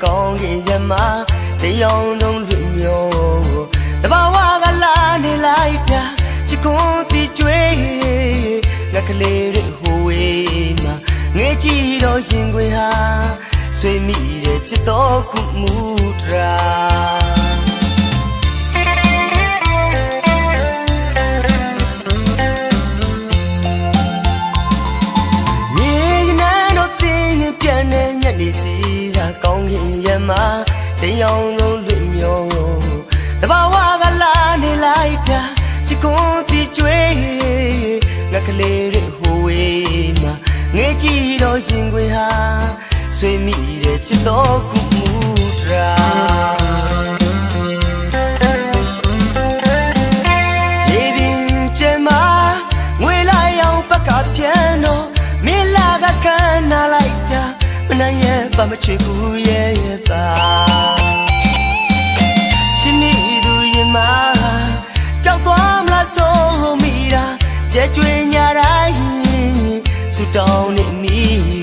ကောင်းကင်ရမတရားလုံးလွတ်မြောတဘာဝကလာနေလိုက်တာချစ်ခွန်းတီကျွေးငါကလေးတွေဟိုဝေးမှာငဲကြည့်တော့ရင်ခွင်ဟာဆွေမိတဲ့ချစ်တော်ကုမှုတရာကောင်းကင်ရမတရားလုံးလွတ်မြောတဘာဝကလာနေလိုက်တာချစ်ခွန်းတီကျွေးငါကလေးတွေဟိုဝေးမှာငဲကြည့်တော့ရင်ခွင်ဟာဆွေမိတဲ့ချစ်တော်ကုမှုတရာရေပြင်းကျဲမှာငွေလာရောက်ပကပြန်တော့မင်းလာကခံနာလိုက်တာမနိုင်ရဲ့ပါမချွေကူရဲ့ပါချင်းနေသူရင်မကြောက်သွားမလားဆိုမိတာကြဲကျွေးညာတိုင်းဆူတောင်းနေမိ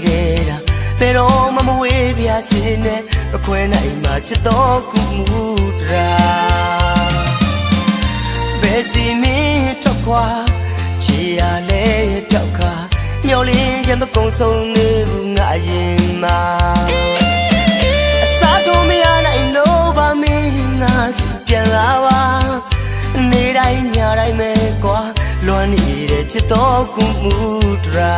ခဲ့တာဘယ်တော့မှမဝေးပြစင်းနဲ့မခွဲနိုင်မှချစ်တော်ကုမှုတရာဘယ်စီမင်းထွက်ခွာချေရလဲပြောက်ခါမျောလင်းရမကုံဆုံးနေဘူးငါရင်မှာအစားထိုးမရနိုင်လို့ပါမင်းငါစီပြန်လာပါနေတိုင်းညတိုင်းပဲကွာလွမ်းနေတဲ့ချစ်တော်ကုမှုတရာ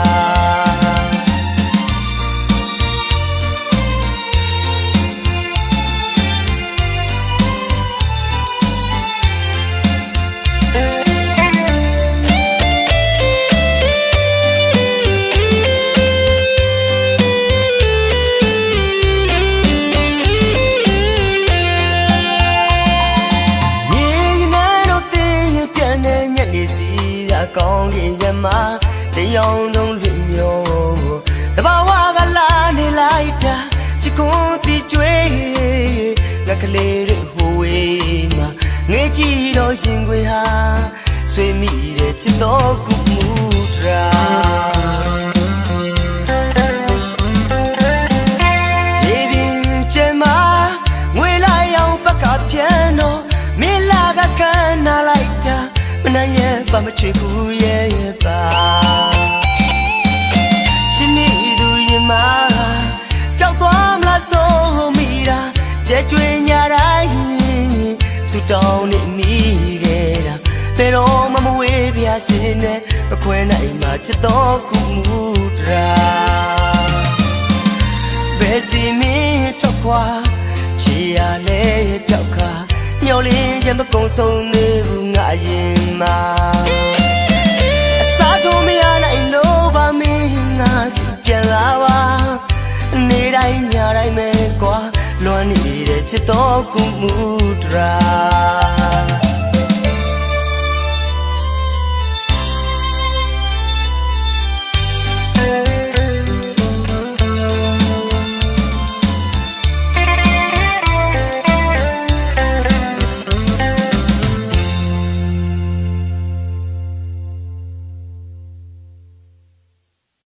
ကောင်းကင်ရမတရားလုံးလွတ်မြောတဘာဝကလာနေလိုက်တာချစ်ခွန်းတီကျွေးငါကလေးတွေဟိုဝေးမှာငဲကြည့်တော့ရင်ခွင်ဟာဆွေမိတဲ့ချစ်တော်ကုမှုတရာရေပြင်းကျဲမှာငွေလာရောက်ပကပြန်တော့မင်းလာကခံနာလိုက်တာမနိုင်ရဲ့ပါမချွေကူရဲ့ပါချင်းနေသူရင်မကြောက်သွားမလားဆိုမိတာကြဲကျွေးညာတိုင်းဆူတောင်းနေမိခဲ့တာဘယ်တော့မှမဝေးပြစင်းနဲ့မခွဲနိုင်မှချစ်တော်ကုမှုတရာဘယ်စီမင်းထွက်ခွာချေရလဲပြောက်ခါမျောလင်းရမကုံဆုံးနေဘူးငါရင်မှာအစားထိုးမရနိုင်လို့ပါမင်းငါစီပြန်လာပါနေတိုင်းညတိုင်းပဲကွာလွမ်းနေတဲ့ချစ်တော်ကုမှုတရာ